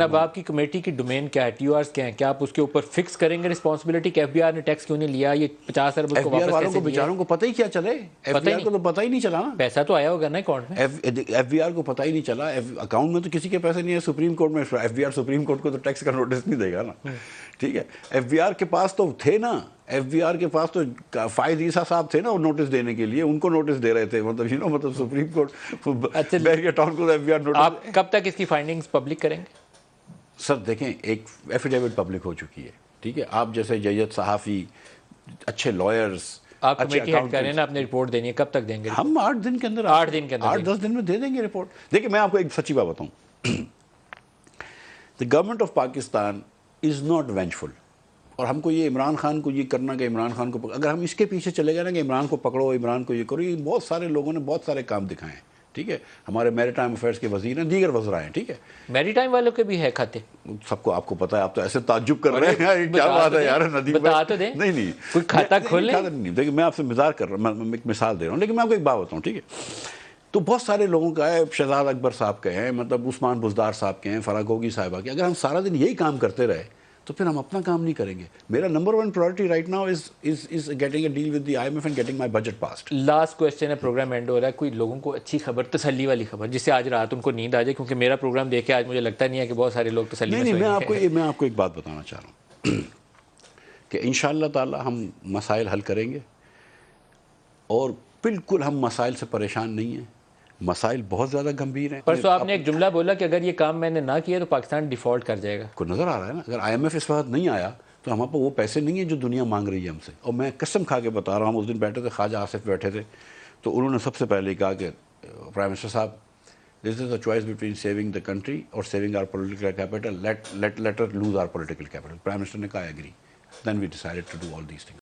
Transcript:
اب آپ کی کمیٹی کی ڈومین کیا ہے، ٹی او آرز کیا ہیں، کیا آپ اس کے اوپر فکس کریں گے رسپانسبلٹی کہ ایف بی آر نے ٹیکس کیوں نہیں لیا، یہ 50 ارب اس ایف کو بی آر واپس والوں کو کیسے بیچاروں کو پتہ ہی کیا چلے، ایف بی آر کو تو پتہ ہی نہیں چلا نا، پیسہ تو آیا ہوگا نا اکاؤنٹ میں، ایف بی آر کو پتہ ہی نہیں چلا، اکاؤنٹ میں تو کسی کے پیسے نہیں ہے، سپریم کورٹ میں F B R supreme court کو تو ٹیکس کا نوٹس نہیں دے گا نا، ٹھیک ہے۔ ایف بی آر کے پاس تو تھے نا، ایف بی آر کے پاس تو فائز عیسیٰ صاحب تھے نا وہ نوٹس دینے کے لیے، ان کو نوٹس دے رہے تھے، مطلب سپریم کورٹ بحریہ ٹاؤن کو ایف بی آر نوٹس۔ آپ کب تک اس کی فائنڈنگز پبلک کریں گے؟ سر دیکھیں، ایک ایفیڈیوٹ پبلک ہو چکی ہے، ٹھیک ہے، آپ جیسے جید صحافی، اچھے لائرز، آپ اچھے کمیٹی ہیڈ کر رہے ہیں اکاؤنٹنٹس، نا، اپنی رپورٹ دینی ہے، کب تک دیں گے؟ ہم 8 دن کے اندر 8 دن کے اندر 8-10 دن میں دے دیں گے رپورٹ۔ دیکھیں میں آپ کو ایک سچی بات بتاؤں، the government of Pakistan is not vengeful، اور ہم کو یہ عمران خان کو یہ کرنا کہ عمران خان کو اگر ہم اس کے پیچھے چلے گئے نا کہ عمران کو پکڑو، عمران کو یہ کرو، یہ بہت سارے لوگوں نے بہت سارے کام دکھائے ہیں، ٹھیک ہے، ہمارے میری ٹائم افیئرس کے وزیر ہیں، دیگر وزراء ہیں، ٹھیک ہے، میری ٹائم والوں کے بھی ہے کھاتے، سب کو آپ کو پتہ ہے، آپ تو ایسے تعجب کر رہے ہیں، کیا بات ہے یار ندیم بتا بھائی، تو دیں، نہیں کوئی کھاتا کھول لیں۔ نہیں، دیکھیں میں آپ سے مزاح کر رہا ہوں، میں ایک مثال دے رہا ہوں، لیکن میں آپ کو ایک بات بتاؤں، ٹھیک ہے، تو بہت سارے لوگوں کا ہے، شہزاد اکبر صاحب کے ہیں، مطلب عثمان بزدار صاحب کے ہیں، فرح گوگی صاحبہ کے، اگر ہم سارا دن یہی کام کرتے رہے تو پھر ہم اپنا کام نہیں کریں گے۔ میرا number 1 priority right now is getting a deal with the I M F and getting my budget passed. Last question ہے، پروگرام اینڈ ہو رہا ہے، کوئی لوگوں کو اچھی خبر، تسلی والی خبر جس سے آج رات ان کو نیند آ جائے، کیونکہ میرا پروگرام دیکھ کے آج مجھے لگتا نہیں ہے کہ بہت سارے لوگ تسلی میں نہیں، سوئیں گے۔ میں آپ کو ایک بات بتانا چاہ رہا ہوں کہ انشاءاللہ تعالی ہم مسائل حل کریں گے، اور بالکل ہم مسائل سے پریشان نہیں ہیں، مسائل بہت زیادہ گمبھیر ہیں۔ پرسوں آپ نے ایک جملہ بولا کہ اگر یہ کام میں نے نہ کیا تو پاکستان ڈیفالٹ کر جائے گا۔ کو نظر آ رہا ہے نا، اگر آئی ایم ایف اس وقت نہیں آیا تو ہمارے پاس وہ پیسے نہیں ہیں جو دنیا مانگ رہی ہے ہم سے، اور میں قسم کھا کے بتا رہا ہوں، ہم اس دن بیٹھے تھے، خواجہ آصف بیٹھے تھے، تو انہوں نے سب سے پہلے کہا کہ پرائم منسٹر صاحب، this is a choice between saving the country اور saving our political capital, let us lose our political capital. Prime minister نے کہا agree, then we decided to do all these things.